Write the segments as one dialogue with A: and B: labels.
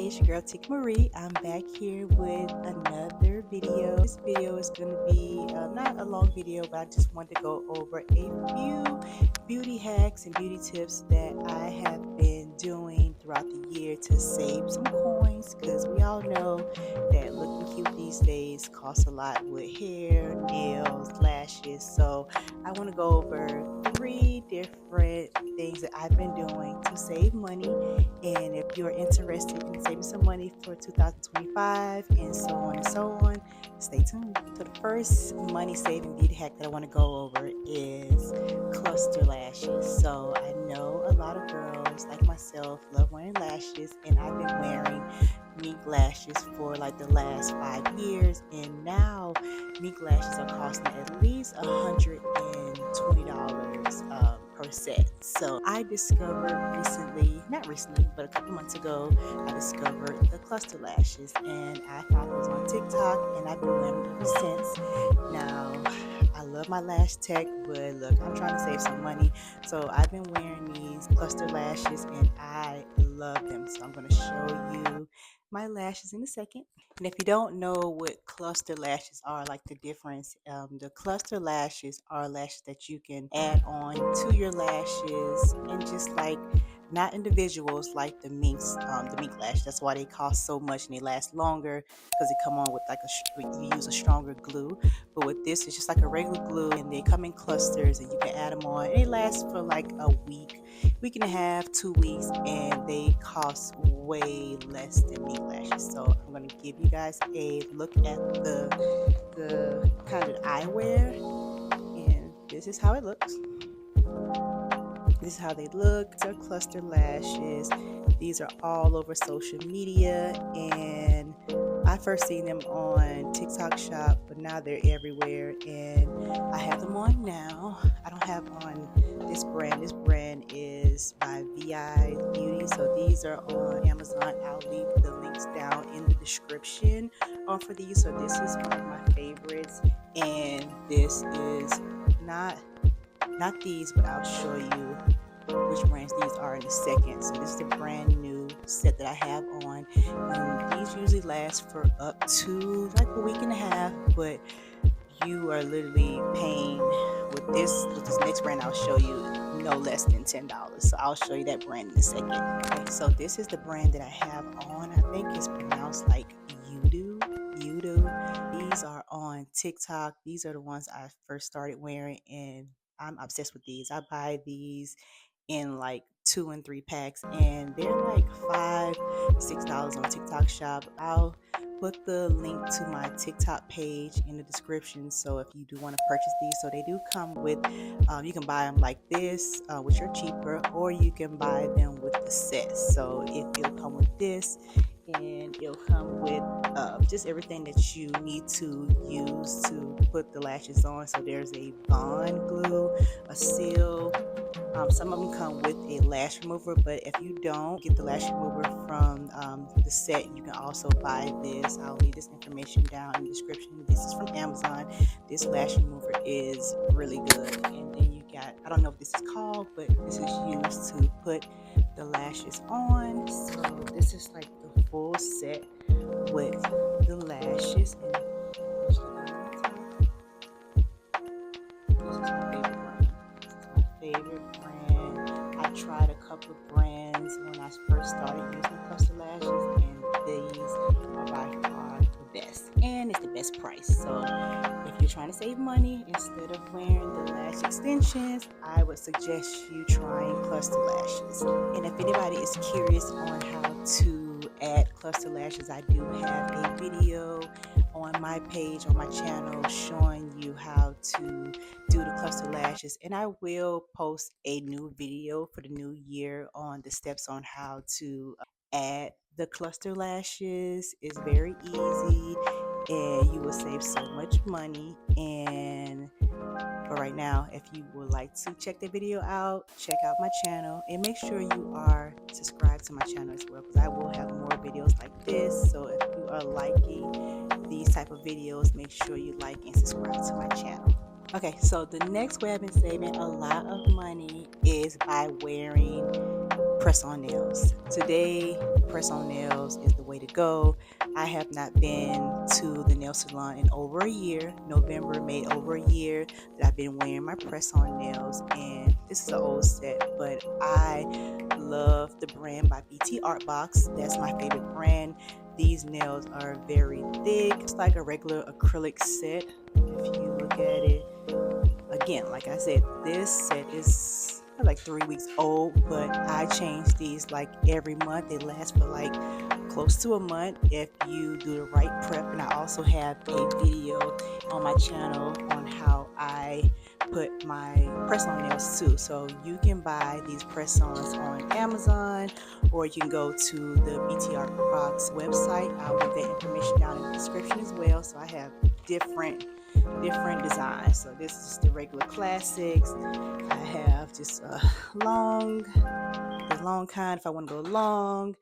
A: it's your girl TYMO. I'm back here with another video. This video is going to be not a long video, but I just want to go over a few beauty hacks and beauty tips that I have been doing throughout the year to save some coins, because we all know that looking cute these days costs a lot with hair, nails, lashes. So I want to go over 3 different things that I've been doing to save money. And if you're interested in saving some money for 2025 and so on and so on, stay tuned. So the first money saving beauty hack that I want to go over is cluster lashes. So I know a lot of girls like myself love wearing lashes, and I've been wearing mink lashes for like the last 5 years, and now mink lashes are costing at least $120 per set. So I discovered not recently, but a couple months ago, I discovered the cluster lashes, and I found those on TikTok, and I've been wearing them ever since. Now, I love my lash tech, but look, I'm trying to save some money, so I've been wearing these cluster lashes, and I love them. So I'm going to show you my lashes in a second. And if you don't know what cluster lashes are, like the difference, the cluster lashes are lashes that you can add on to your lashes, and just like not individuals like the mink lash. That's why they cost so much and they last longer, because they come on with like you use a stronger glue. But with this, it's just like a regular glue, and they come in clusters, and you can add them on. And they last for like a week and a half, 2 weeks, and they cost way less than mink lashes. So I'm going to give you guys a look at the kind of eyewear, and this is how it looks. This is how they look. These are cluster lashes. These are all over social media, and I first seen them on TikTok Shop, but now they're everywhere, and I have them on now. I don't have on this brand. This brand is by VI Beauty. So these are on Amazon. I'll leave the links down in the description for these. So this is one of my favorites, and this is not these, but I'll show you which brands these are in a second. So this is the brand new set that I have on, and these usually last for up to like a week and a half, but you are literally paying with this next brand I'll show you no less than $10. So I'll show you that brand in a second. Okay, so this is the brand that I have on. I think it's pronounced like Udo. These are on TikTok. These are the ones I first started wearing, and I'm obsessed with these. I buy these in like 2 and 3 packs, and they're like $5-6 on TikTok Shop. I'll put the link to my TikTok page in the description, so if you do want to purchase these. So they do come with you can buy them like this, which are cheaper, or you can buy them with the set. So if it'll come with this, and it'll come with just everything that you need to use to put the lashes on. So there's a bond glue, a seal. Some of them come with a lash remover, but if you don't get the lash remover from the set, you can also buy this. I'll leave this information down in the description. This is from Amazon. This lash remover is really good. And then you got, I don't know what this is called, but this is used to put the lashes on. So this is like the full set with the lashes. And this is my favorite brand. I tried a couple of brands when I first started using cluster lashes, and these are by far the best, and it's the best price. So if you're trying to save money, instead of wearing the lash extensions, I would suggest you trying cluster lashes. And if anybody is curious on how to add cluster lashes, I do have a video on my page, on my channel, showing you how to do the cluster lashes, and I will post a new video for the new year on the steps on how to add the cluster lashes. It's very easy, and you will save so much money. And for right now, if you would like to check the video out, check out my channel, and make sure you are subscribed to my channel as well, because I will have more videos like this. So if you are liking these type of videos, make sure you like and subscribe to my channel. Okay, so the next way I've been saving a lot of money is by wearing press on nails. Today, press on nails is the way to go. I have not been to the nail salon in over a year. November made over a year that I've been wearing my press on nails, and this is an old set, but I love the brand by BT Art Box. That's my favorite brand. These nails are very thick. It's like a regular acrylic set. If you look at it, again, like I said, this set is like 3 weeks old, but I change these like every month. They last for like close to a month if you do the right prep. And I also have a video on my channel on how I put my press-on nails too. So you can buy these press-ons on Amazon, or you can go to the BTR Box website. I'll leave that information down in the description as well. So I have different designs. So this is just the regular classics. I have just a the long kind if I want to go long.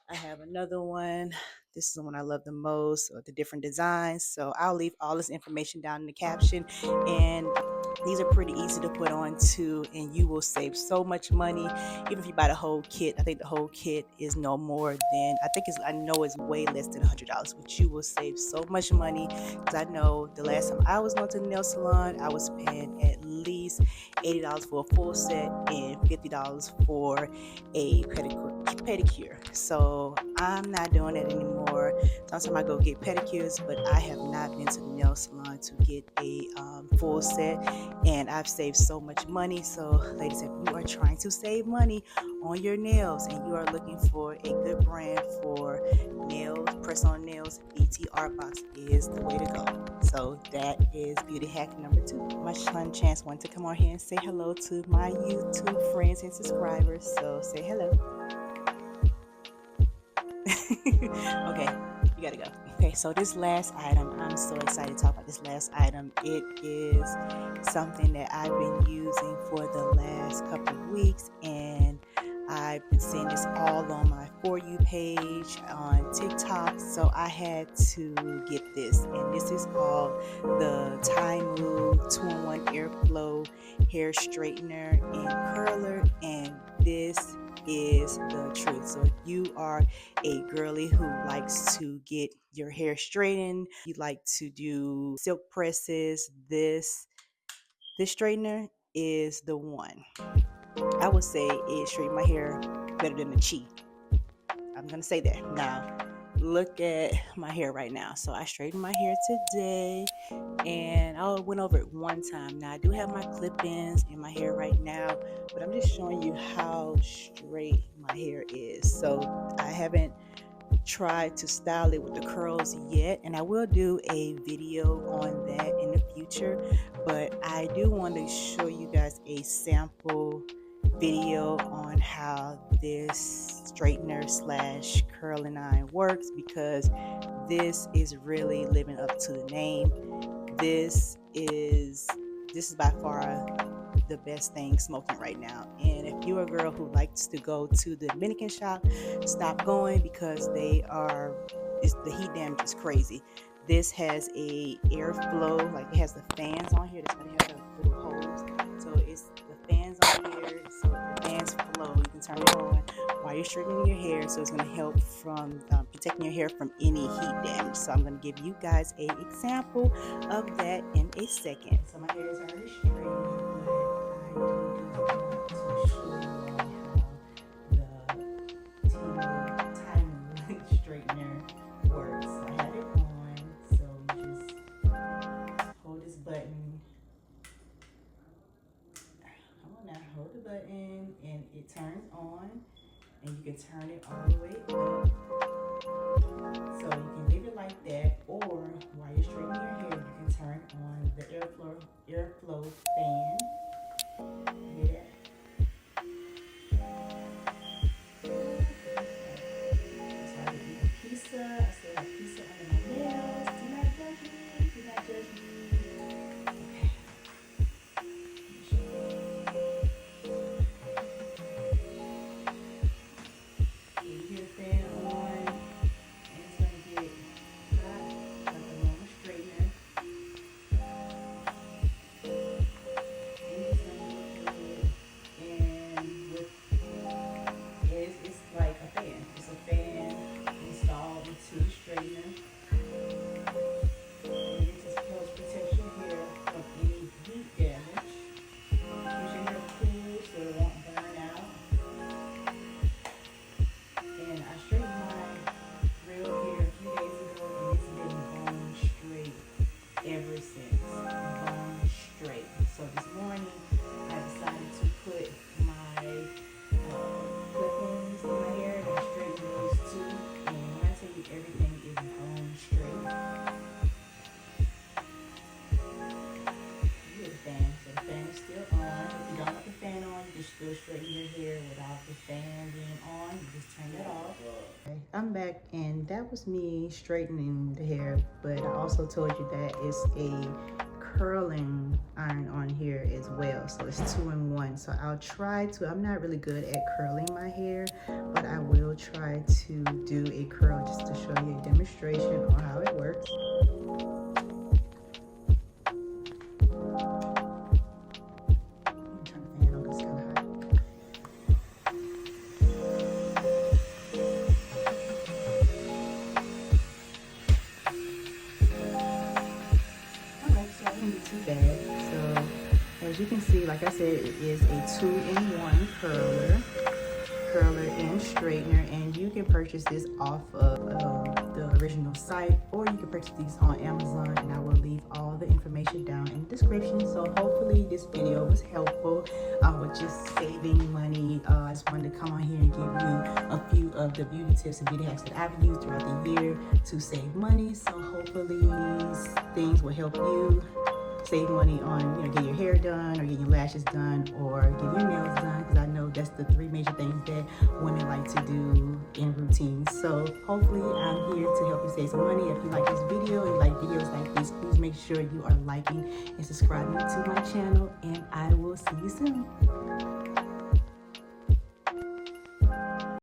A: I have another one. This is the one I love the most, or the different designs. So I'll leave all this information down in the caption. And these are pretty easy to put on too, and you will save so much money. Even if you buy the whole kit, I think the whole kit is no more than, I know it's way less than $100, but you will save so much money. Because I know the last time I was going to the nail salon, I was paying at least $80 for a full set and $50 for a pedicure. So I'm not doing it anymore. Sometimes I go get pedicures, but I have not been to the nail salon to get a full set, and I've saved so much money. So ladies, if you are trying to save money on your nails and you are looking for a good brand for nails, press on nails, BT Art Box is the way to go. So that is beauty hack number 2. My son Chance wanted to come on here and say hello to my YouTube friends and subscribers. So say hello. Okay, you gotta go. Okay, so this last item, I'm so excited to talk about this last item. It is something that I've been using for the last couple of weeks, and I've been seeing this all on my For You page on TikTok. So I had to get this, and this is called the TYMO 2-in-1 Airflow Hair Straightener and Curler, and this is the truth. So if you are a girly who likes to get your hair straightened, you like to do silk presses, this straightener is the one. I would say it straightened my hair better than the Chi. I'm gonna say that. Now look at my hair right now. So I straightened my hair today, and I went over it one time. Now I do have my clip-ins in my hair right now, but I'm just showing you how straight my hair is. So I haven't tried to style it with the curls yet, and I will do a video on that in the future, but I do want to show you guys a sample video on how this straightener slash curling iron works, because this is really living up to the name. This is by far the best thing smoking right now. And if you're a girl who likes to go to the Dominican shop, stop going, because the heat damage is crazy. This has a airflow, like it has the fans on here. That's gonna have the little holes. So it's the fans on here. So the fans flow. You can turn it on while you're straightening your hair. So it's gonna help from protecting your hair from any heat damage. So I'm gonna give you guys a example of that in a second. So my hair is already straightened. Straightener works. I have it on, so you just hold this button. Come on now, hold the button, and it turns on, and you can turn it all the way up. So you can leave it like that, or while you're straightening your hair, you can turn on the airflow fan. Yeah. I still have pizza under my nails. Do not judge me. Do not judge me. Okay. You hear the fan that, and that was me straightening the hair. But I also told you that it's a curling iron on here as well, so it's 2-in-1. So I'll try to, I'm not really good at curling my hair, but I will try to do a curl just to show you a demonstration on how it works. Too bad. So as you can see, like I said, it is a 2-in-1 curler and straightener, and you can purchase this off of the original site, or you can purchase these on Amazon, and I will leave all the information down in the description. So hopefully this video was helpful with just saving money. I just wanted to come on here and give you a few of the beauty tips and beauty hacks that I've used throughout the year to save money. So hopefully these things will help you save money on, you know, getting your hair done, or getting your lashes done, or getting your nails done, because I know that's the 3 major things that women like to do in routines. So hopefully I'm here to help you save some money. If you like this video and you like videos like this, please make sure you are liking and subscribing to my channel, and I will see you soon.